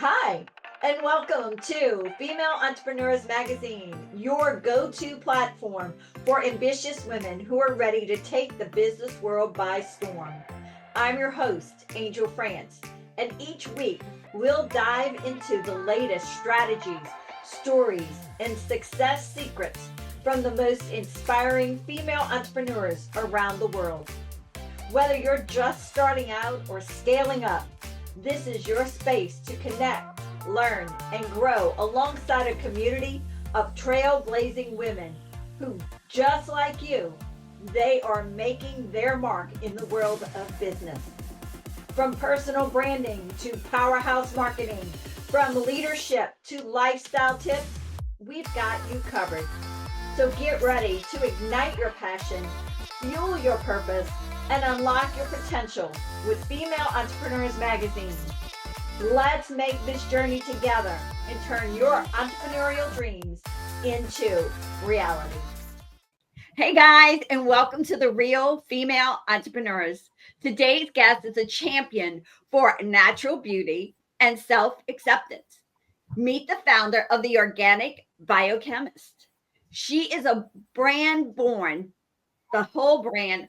Hi, and welcome to Female Entrepreneurs Magazine, your go to platform for ambitious women who are ready to take the business world by storm. I'm your host, Angel France, and each week we'll dive into the latest strategies, stories, and success secrets from the most inspiring female entrepreneurs around the world. Whether you're just starting out or scaling up, this is your space to connect, learn, and grow alongside a community of trailblazing women who, just like you, they are making their mark in the world of business. From personal branding to powerhouse marketing, from leadership to lifestyle tips, we've got you covered. So get ready to ignite your passion, fuel your purpose, and unlock your potential with Female Entrepreneurs Magazine. Let's make this journey together and turn your entrepreneurial dreams into reality. Hey guys, and welcome to the Real Female Entrepreneurs. Today's guest is a champion for natural beauty and self-acceptance. Meet the founder of the organic Biochemist. She is a brand born, the whole brand,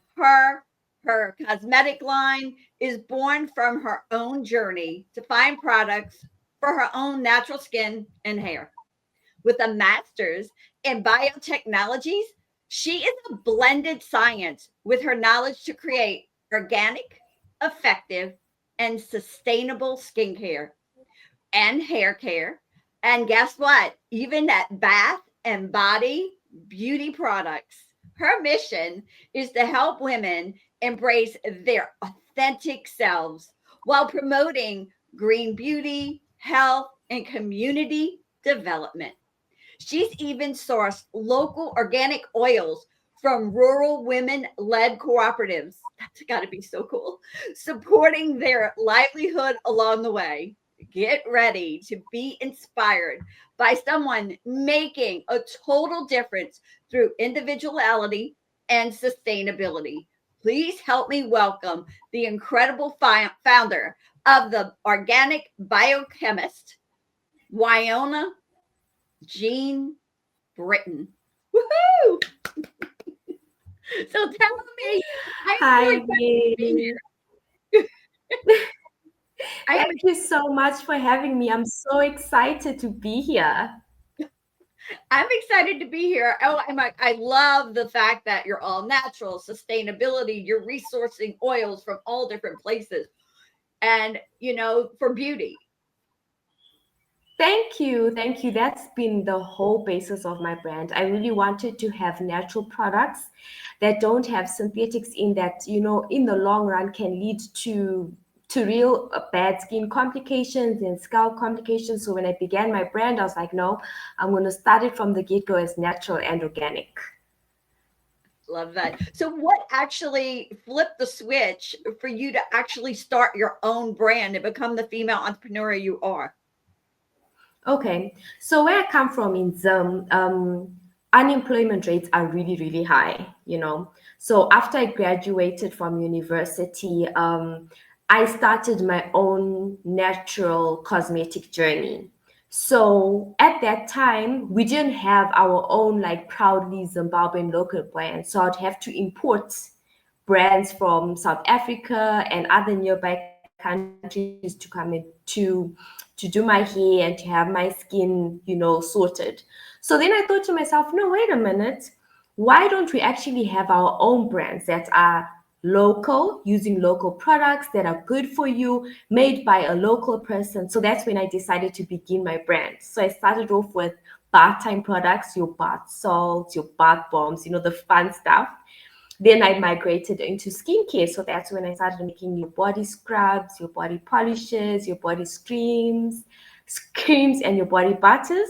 her cosmetic line is born from her own journey to find products for her own natural skin and hair. With a master's in biotechnologies, she is a blended science with her knowledge to create organic, effective, and sustainable skincare and hair care. And guess what? Even at bath and body beauty products. Her mission is to help women embrace their authentic selves while promoting green beauty, health, and community development. She's even sourced local organic oils from rural women led cooperatives. That's got to be so cool. Supporting their livelihood along the way. Get ready to be inspired by someone making a total difference through individuality and sustainability. Please help me welcome the incredible founder of the Organic Biochemist, Wyonna-Jean Britten. Woohoo! So tell me, I'm so Hi, excited to be here. thank you so much for having me. I'm so excited to be here. I'm excited to be here. Oh, I love the fact that you're all natural, sustainability, you're resourcing oils from all different places and, for beauty. Thank you. Thank you. That's been the whole basis of my brand. I really wanted to have natural products that don't have synthetics in that, in the long run can lead to real bad skin complications and scalp complications. So when I began my brand, I was like, no, I'm going to start it from the get-go as natural and organic. Love that. So what actually flipped the switch for you to actually start your own brand and become the female entrepreneur you are? Okay, so where I come from in Zim, unemployment rates are really, really high. So after I graduated from university, I started my own natural cosmetic journey. So at that time, we didn't have our own like proudly Zimbabwean local brand. So I'd have to import brands from South Africa and other nearby countries to come in to do my hair and to have my skin, sorted. So then I thought to myself, no, wait a minute. Why don't we actually have our own brands that are local, using local products that are good for you, made by a local person? So that's when I decided to begin my brand. So I started off with bath time products, your bath salts, your bath bombs, the fun stuff. Then I migrated into skincare. So that's when I started making your body scrubs, your body polishes, your body creams, and your body butters.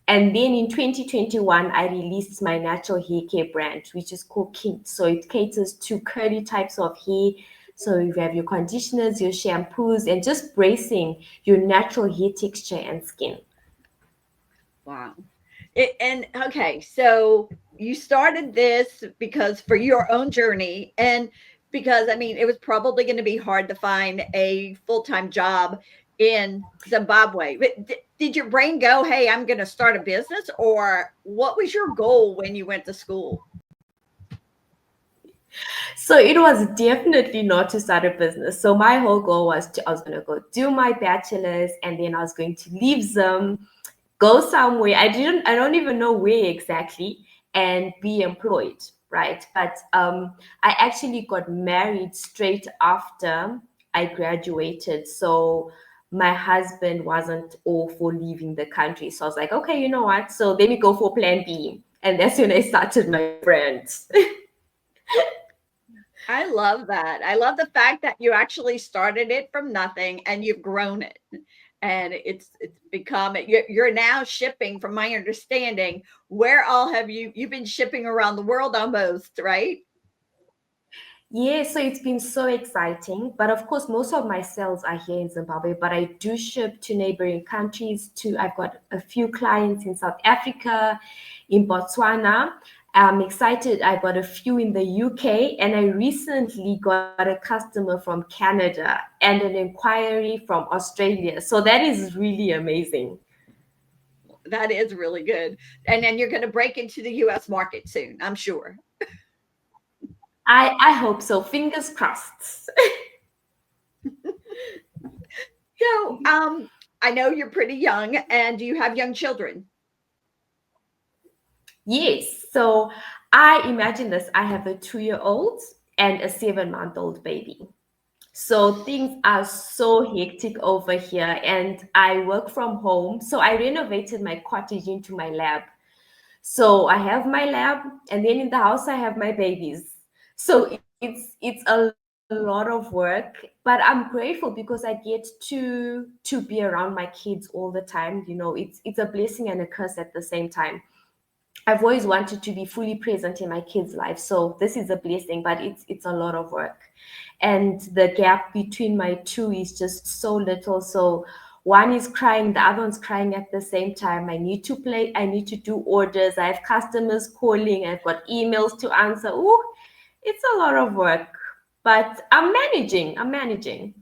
And then in 2021, I released my natural hair care brand, which is called Kint. So it caters to curly types of hair. So you have your conditioners, your shampoos, and just bracing your natural hair texture and skin. Wow. And okay, so you started this because for your own journey and because it was probably going to be hard to find a full-time job in Zimbabwe. But did your brain go, hey, I'm going to start a business? Or what was your goal when you went to school? So it was definitely not to start a business. So my whole goal was I was going to go do my bachelor's, and then I was going to leave Zim, go somewhere. I don't even know where exactly, and be employed, right? But I actually got married straight after I graduated. So my husband wasn't all for leaving the country. So I was like, okay, you know what? So let me go for plan B. And that's when I started my brand. I love that. I love the fact that you actually started it from nothing and you've grown it. And it's become you're now shipping, from my understanding. Where all have you've been shipping around the world almost, right? Yeah, so it's been so exciting. But of course, most of my sales are here in Zimbabwe, but I do ship to neighboring countries too. I've got a few clients in South Africa, in Botswana. I'm excited. I got a few in the UK, and I recently got a customer from Canada and an inquiry from Australia. So that is really amazing. That is really good. And then you're going to break into the US market soon, I'm sure. I hope so. Fingers crossed. So, I know you're pretty young, and you have young children. Yes. So I imagine this. I have a 2-year-old and a 7-month-old baby. So things are so hectic over here, and I work from home. So I renovated my cottage into my lab. So I have my lab, and then in the house I have my babies. So it's a lot of work, but I'm grateful because I get to be around my kids all the time. You know, it's a blessing and a curse at the same time. I've always wanted to be fully present in my kids' life. So this is a blessing, but it's a lot of work. And the gap between my two is just so little. So one is crying, the other one's crying at the same time. I need to do orders. I have customers calling, I've got emails to answer. Ooh, it's a lot of work. But I'm managing. I'm managing.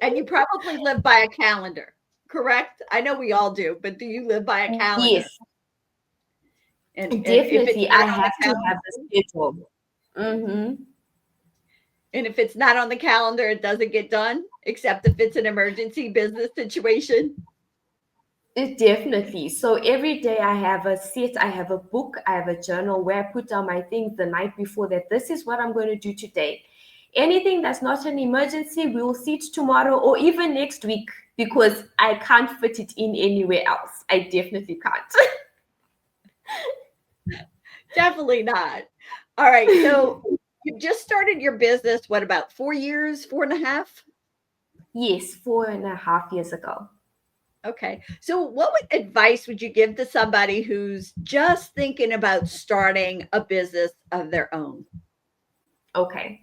And you probably live by a calendar, correct? I know we all do, but do you live by a calendar? Yes, And if it's definitely. not I on the have to have a calendar, schedule. Mm-hmm. and if it's not on the calendar, it doesn't get done, except if it's an emergency business situation. It definitely. So every day I have a set, I have a book, I have a journal where I put down my things the night before that this is what I'm going to do today. Anything that's not an emergency, we will see it tomorrow or even next week because I can't fit it in anywhere else. I definitely can't. Definitely not. All right. So you've just started your business, what, about 4 years, 4.5? Yes, 4.5 years ago. Okay. So advice would you give to somebody who's just thinking about starting a business of their own? Okay.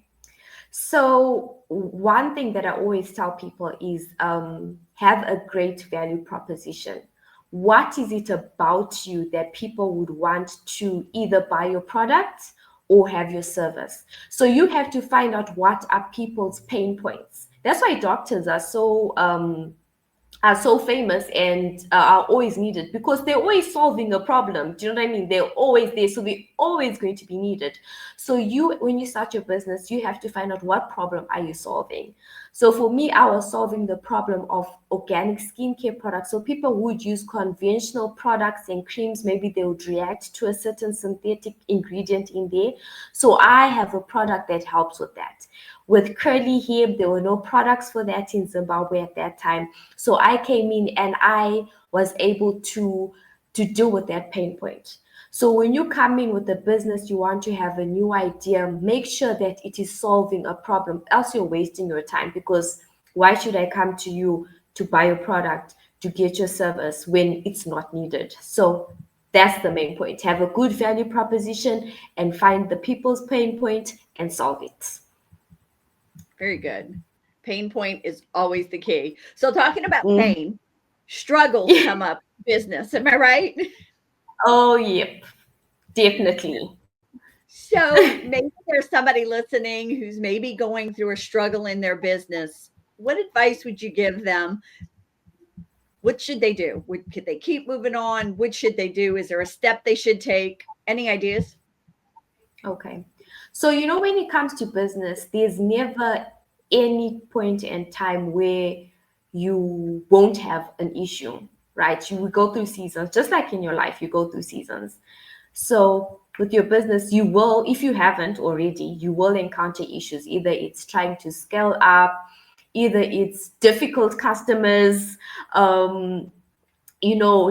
So one thing that I always tell people is have a great value proposition. What is it about you that people would want to either buy your product or have your service? So you have to find out what are people's pain points. That's why doctors are so famous and are always needed because they're always solving a problem. Do you know what I mean? They're always there, so they're always going to be needed. So when you start your business, you have to find out what problem are you solving. So for me, I was solving the problem of organic skincare products. So people would use conventional products and creams, maybe they would react to a certain synthetic ingredient in there. So I have a product that helps with that. With curly hair, there were no products for that in Zimbabwe at that time. So I came in and I was able to deal with that pain point. So when you come in with a business, you want to have a new idea, make sure that it is solving a problem, else you're wasting your time because why should I come to you to buy a product to get your service when it's not needed? So that's the main point. Have a good value proposition and find the people's pain point and solve it. Very good. Pain point is always the key. So talking about Mm. pain, struggles come up in business. Am I right? Oh, yep, definitely. So maybe there's somebody listening who's maybe going through a struggle in their business. what advice would you give them? What should they do? Could they keep moving on? What should they do? Is there a step they should take? Any ideas? Okay. So, when it comes to business, there's never any point in time where you won't have an issue, right? You will go through seasons, just like in your life, you go through seasons. So, with your business, you will, if you haven't already, you will encounter issues. Either it's trying to scale up, either it's difficult customers, um,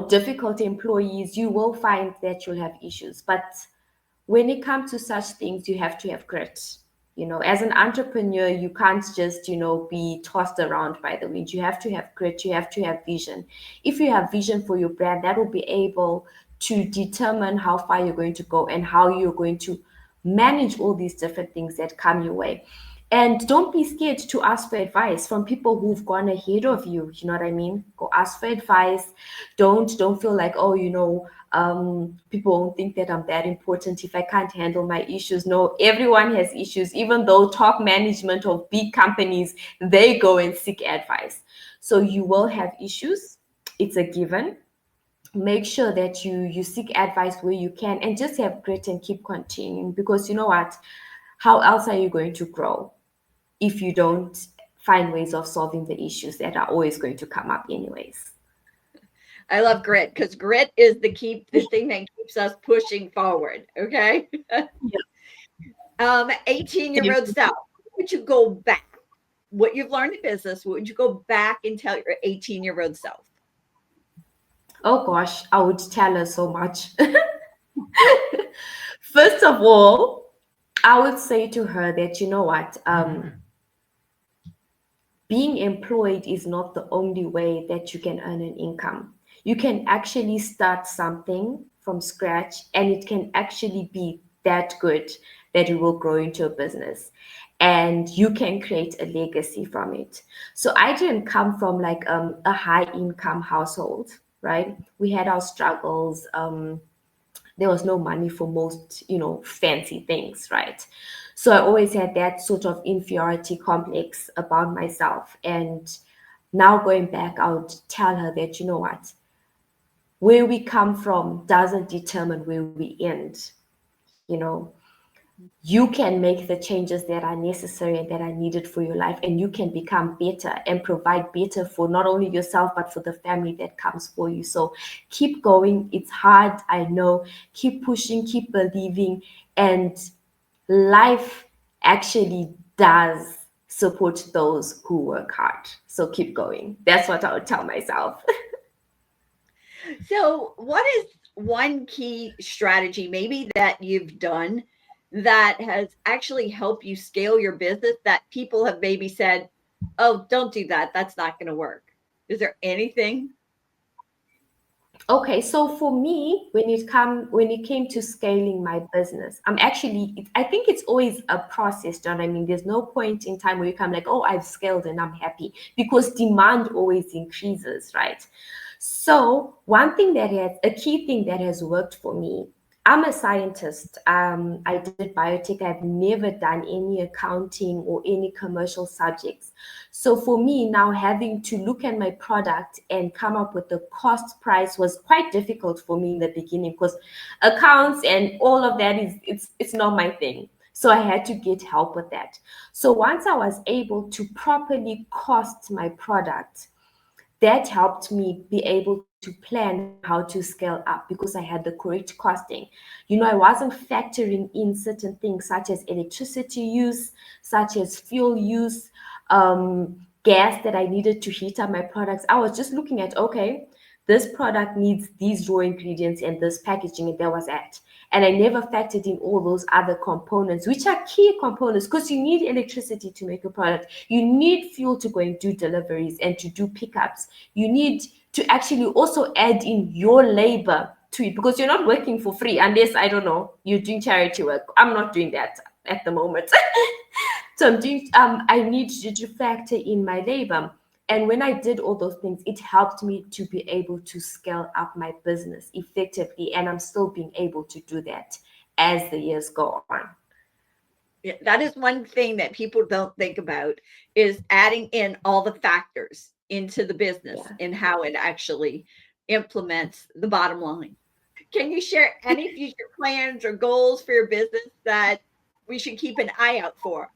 difficult employees. You will find that you'll have issues. But when it comes to such things, you have to have grit. As an entrepreneur, you can't just, be tossed around by the wind. You have to have grit, you have to have vision. If you have vision for your brand, that will be able to determine how far you're going to go and how you're going to manage all these different things that come your way. And don't be scared to ask for advice from people who've gone ahead of you. You know what I mean? Go ask for advice. Don't feel like, oh, people won't think that I'm that important if I can't handle my issues. No, everyone has issues. Even though top management of big companies, they go and seek advice. So you will have issues. It's a given. Make sure that you seek advice where you can and just have grit and keep continuing, because you know what? How else are you going to grow if you don't find ways of solving the issues that are always going to come up anyways? I love grit because grit is the thing that keeps us pushing forward. Okay. Yeah. 18-year-old self, would you go back? What you've learned in business, what would you go back and tell your 18-year-old self? Oh gosh, I would tell her so much. First of all, I would say to her that, you know what, being employed is not the only way that you can earn an income. You can actually start something from scratch and it can actually be that good that it will grow into a business and you can create a legacy from it. So I didn't come from like a high income household, right? We had our struggles. There was no money for most, fancy things, right? So I always had that sort of inferiority complex about myself. And now going back, I would tell her that, you know what, where we come from doesn't determine where we end. You know, you can make the changes that are necessary and that are needed for your life, and you can become better and provide better for not only yourself but for the family that comes for you. So keep going. It's hard, I know. Keep pushing, keep believing, and life actually does support those who work hard. So keep going. That's what I would tell myself. So, what is one key strategy maybe that you've done that has actually helped you scale your business that people have maybe said, "Oh, don't do that. That's not going to work." Is there anything? Okay, so for me, when it came to scaling my business, I think it's always a process. Do you know what I mean? There's no point in time where you come like, oh, I've scaled and I'm happy, because demand always increases, right? So a key thing that has worked for me. I'm a scientist. I did biotech. I've never done any accounting or any commercial subjects. So for me now, having to look at my product and come up with the cost price was quite difficult for me in the beginning, because accounts and all of that it's not my thing. So I had to get help with that. So once I was able to properly cost my product, that helped me be able to plan how to scale up, because I had the correct costing. I wasn't factoring in certain things such as electricity use, such as fuel use, gas that I needed to heat up my products. I was just looking at, okay, this product needs these raw ingredients and this packaging, and that was it. And I never factored in all those other components, which are key components, because you need electricity to make a product. You need fuel to go and do deliveries and to do pickups. You need to actually also add in your labor to it, because you're not working for free unless, I don't know, you're doing charity work. I'm not doing that at the moment. So I need to factor in my labor. And when I did all those things, it helped me to be able to scale up my business effectively. And I'm still being able to do that as the years go on. Yeah, that is one thing that people don't think about is adding in all the factors into the business Yeah. and how it actually implements the bottom line. Can you share any future plans or goals for your business that we should keep an eye out for?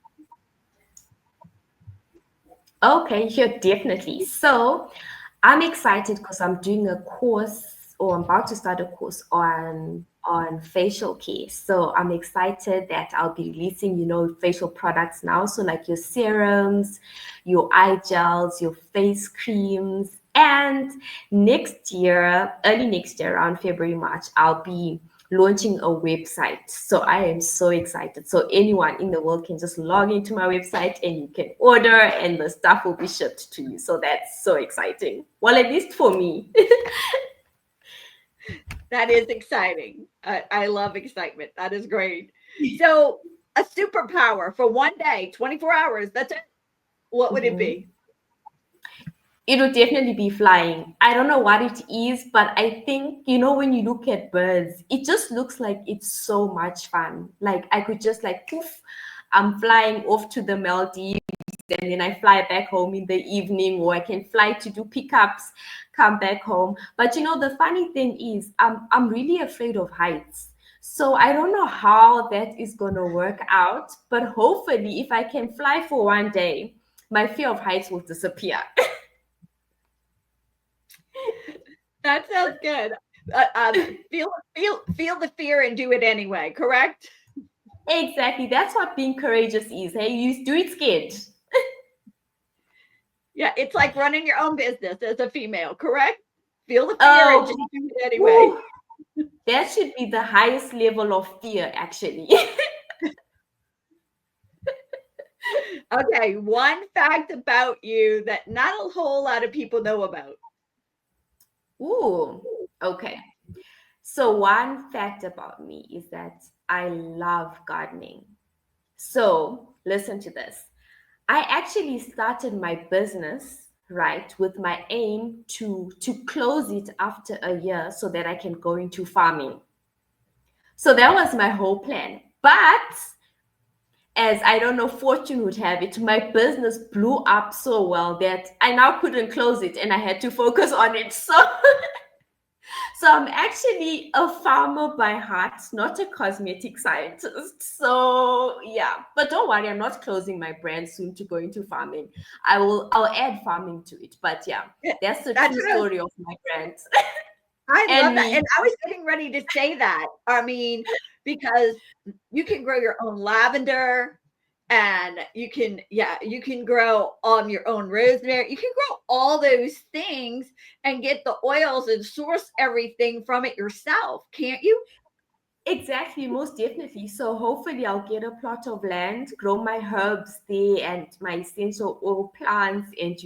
Okay, yeah, definitely. So I'm excited because I'm doing a course, or I'm about to start a course on facial care. So I'm excited that I'll be releasing, facial products now. So like your serums, your eye gels, your face creams. And next year, early next year, around February, March, I'll be launching a website. So I am so excited. So anyone in the world can just log into my website and you can order and the stuff will be shipped to you. So that's so exciting. Well, at least for me. That is exciting. I love excitement. That is great. So, a superpower for one day, 24 hours, that's it. What would it Mhm. be? It would definitely be flying. I don't know what it is, but I think, when you look at birds, it just looks like it's so much fun. Like I could just like poof, I'm flying off to the Maldives and then I fly back home in the evening, or I can fly to do pickups, come back home. But the funny thing is, I'm really afraid of heights. So I don't know how that is gonna work out, but hopefully if I can fly for one day, my fear of heights will disappear. That sounds good. Feel the fear and do it anyway, correct? Exactly. That's what being courageous is. Hey, you do it scared. Yeah, it's like running your own business as a female, correct? Feel the fear and Oh, just do it anyway. whew, that should be the highest level of fear, actually. Okay, one fact about you that not a whole lot of people know about. Ooh, okay. So, one fact about me is that I love gardening. So, listen to this. I actually started my business, right, with my aim to close it after a year so that I can go into farming. So that was my whole plan. But as I don't know, fortune would have it, my business blew up so well that I now couldn't close it and I had to focus on it. So I'm actually a farmer by heart, not a cosmetic scientist. So yeah, but don't worry, I'm not closing my brand soon to go into farming. I'll add farming to it. But yeah, Yeah, that's the that's true what story of my brand I love and that. And me. I was getting ready to say that. I mean, because you can grow your own lavender and you can grow your own rosemary. You can grow all those things and get the oils and source everything from it yourself, can't you? Exactly, most definitely. So hopefully I'll get a plot of land, grow my herbs there and my essential oil plants and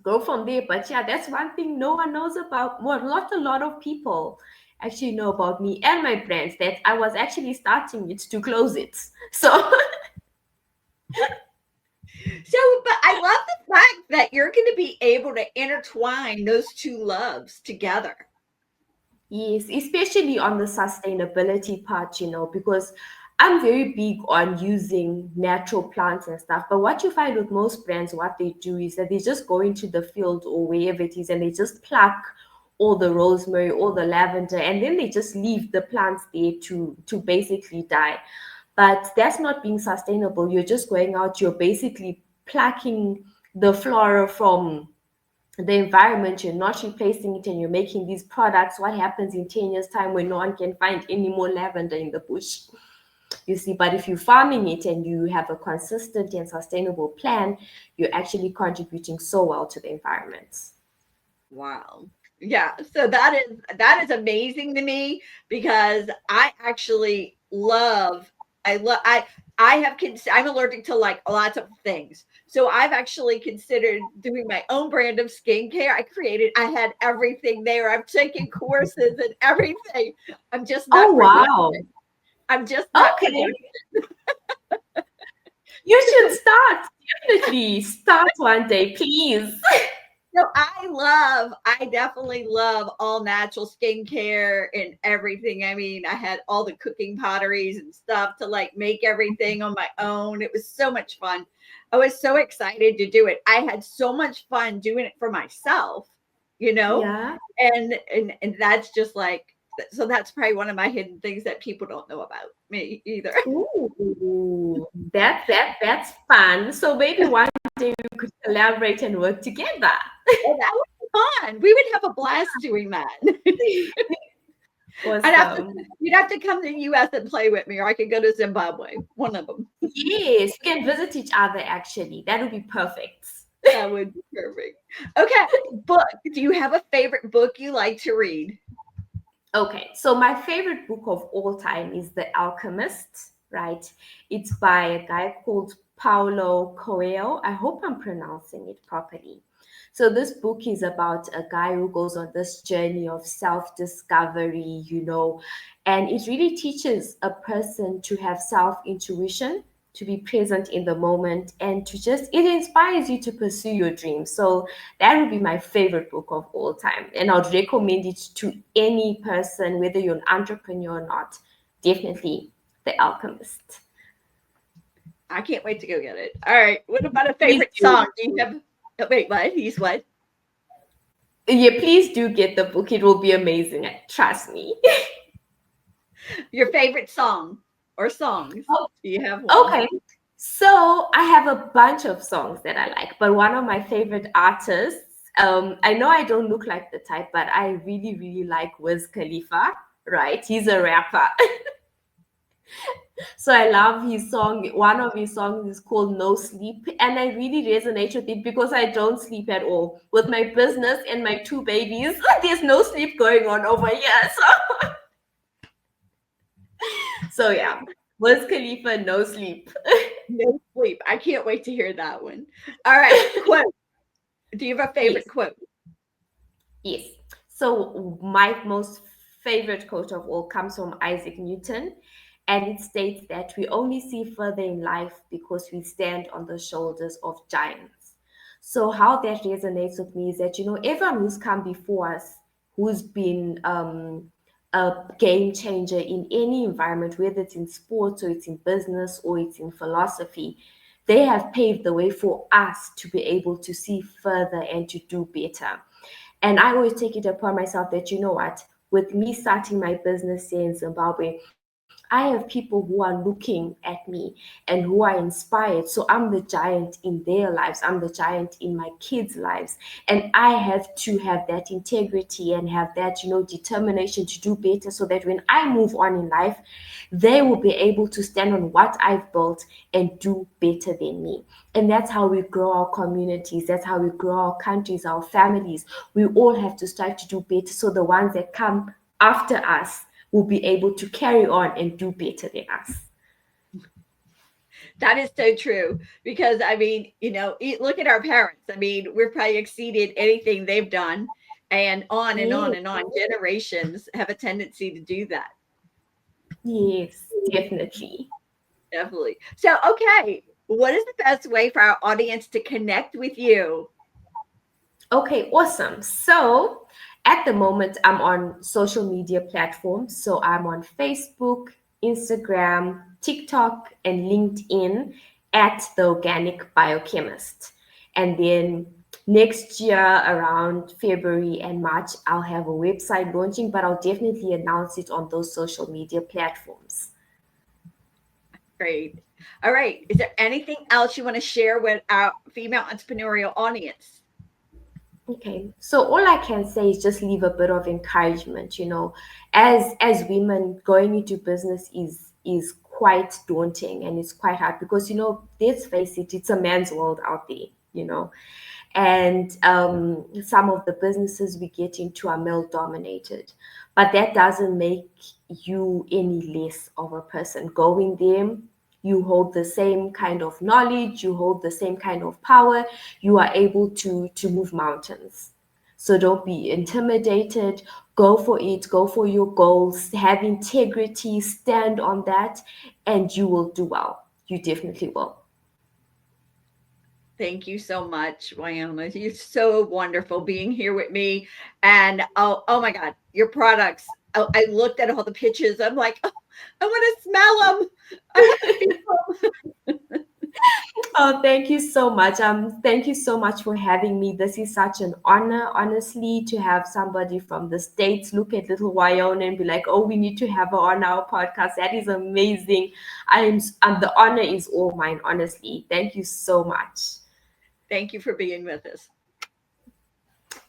go from there. But yeah, that's one thing no one knows about. Well, not a lot of people actually know about me and my brands, that I was actually starting it to close it. So So, but I love the fact that you're going to be able to intertwine those two loves together. yes, especially on the sustainability part, because I'm very big on using natural plants and stuff. But what you find with most brands, what they do is that they just go into the field or wherever it is and they just pluck all the rosemary, all the lavender, and then they just leave the plants there to basically die. But that's not being sustainable. You're just going out, you're basically plucking the flora from the environment, you're not replacing it, and you're making these products. What happens in 10 years time when no one can find any more lavender in the bush, you see? But if you're farming it and you have a consistent and sustainable plan, you're actually contributing so well to the environment. Wow. Yeah, so that is amazing to me because I actually love I love I have I'm allergic to like lots of things. So I've actually considered doing my own brand of skincare. I had everything there. I've taken courses and everything. I'm just Oh, not progressing. wow. I'm just not Okay, progressing. you should start. Definitely start one day, please. So I definitely love all natural skincare and everything. I mean, I had all the cooking potteries and stuff to like make everything on my own. It was so much fun. I was so excited to do it. I had so much fun doing it for myself, you know, Yeah. and that's just like, so that's probably one of my hidden things that people don't know about me either. Ooh, that's fun. So maybe one day we could collaborate and work together. Well, that would be fun. We would have a blast doing that. Awesome. You'd have to come to the US and play with me, or I could go to Zimbabwe. One of them. Yes, we can visit each other actually. That would be perfect. That would be perfect. Okay, book. Do you have a favorite book you like to read? Okay, so my favorite book of all time is The Alchemist, right? It's by a guy called Paulo Coelho. I hope I'm pronouncing it properly. So this book is about a guy who goes on this journey of self-discovery, and it really teaches a person to have self-intuition, to be present in the moment, and it inspires you to pursue your dreams. So that would be my favorite book of all time. And I'd recommend it to any person, whether you're an entrepreneur or not. Definitely The Alchemist. I can't wait to go get it. All right. What about a Please favorite do. song? Do you have? Oh, wait, what? He's what? Yeah, please do get the book. It will be amazing. Trust me. Your favorite song or songs? Oh, Do you have one? okay. So I have a bunch of songs that I like, but one of my favorite artists, I know I don't look like the type, but I really, really like Wiz Khalifa, right? He's a rapper. So I love his song. One of his songs is called No Sleep. And I really resonate with it because I don't sleep at all. With my business and my two babies, there's no sleep going on over here. So yeah, Wiz Khalifa, No Sleep. No sleep. I can't wait to hear that one. All right. Quote. Do you have a Yes, favorite quote? yes. So my most favorite quote of all comes from Isaac Newton. And it states that we only see further in life because we stand on the shoulders of giants. So how that resonates with me is that everyone who's come before us, who's been a game changer in any environment, whether it's in sports or it's in business or it's in philosophy, they have paved the way for us to be able to see further and to do better. And I always take it upon myself that, with me starting my business here in Zimbabwe, I have people who are looking at me and who are inspired. So I'm the giant in their lives. I'm the giant in my kids' lives. And I have to have that integrity and have that, determination to do better so that when I move on in life, they will be able to stand on what I've built and do better than me. And that's how we grow our communities. That's how we grow our countries, our families. We all have to strive to do better so the ones that come after us will be able to carry on and do better than us. That is so true because I mean, look at our parents. I mean, we've probably exceeded anything they've done, and on and on Yes, and on. Generations have a tendency to do that. yes, definitely. Definitely. So, okay, what is the best way for our audience to connect with you? Okay, awesome. So at the moment, I'm on social media platforms. So I'm on Facebook, Instagram, TikTok, and LinkedIn at the Organic Biochemist. And then next year, around February and March, I'll have a website launching, but I'll definitely announce it on those social media platforms. Great. All right. Is there anything else you want to share with our female entrepreneurial audience? Okay, so all I can say is just leave a bit of encouragement. As women, going into business is quite daunting and it's quite hard because let's face it, it's a man's world out there. And some of the businesses we get into are male dominated, but that doesn't make you any less of a person. Going there, you hold the same kind of knowledge, you hold the same kind of power, you are able to move mountains. So don't be intimidated. Go for it. Go for your goals. Have integrity. Stand on that, and you will do well. You definitely will. Thank you so much, Wyonna. You're so wonderful being here with me. And oh my God, your products. I looked at all the pictures. I'm like, oh, I want to smell them. I want to feel them. Oh, thank you so much. Thank you so much for having me. This is such an honor, honestly, to have somebody from the States look at little Wyonna and be like, oh, we need to have her on our podcast. That is amazing. The honor is all mine, honestly. Thank you so much. Thank you for being with us.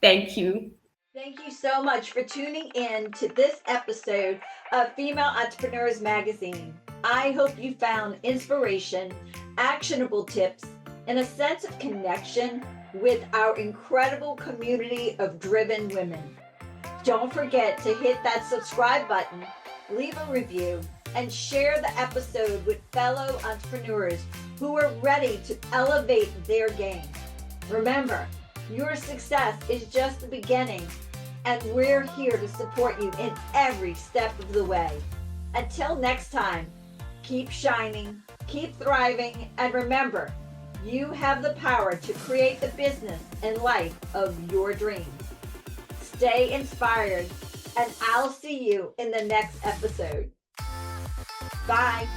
Thank you. Thank you so much for tuning in to this episode of Female Entrepreneurs Magazine. I hope you found inspiration, actionable tips, and a sense of connection with our incredible community of driven women. Don't forget to hit that subscribe button, leave a review, and share the episode with fellow entrepreneurs who are ready to elevate their game. Remember, your success is just the beginning, and we're here to support you in every step of the way. Until next time, keep shining, keep thriving, and remember, you have the power to create the business and life of your dreams. Stay inspired, and I'll see you in the next episode. Bye.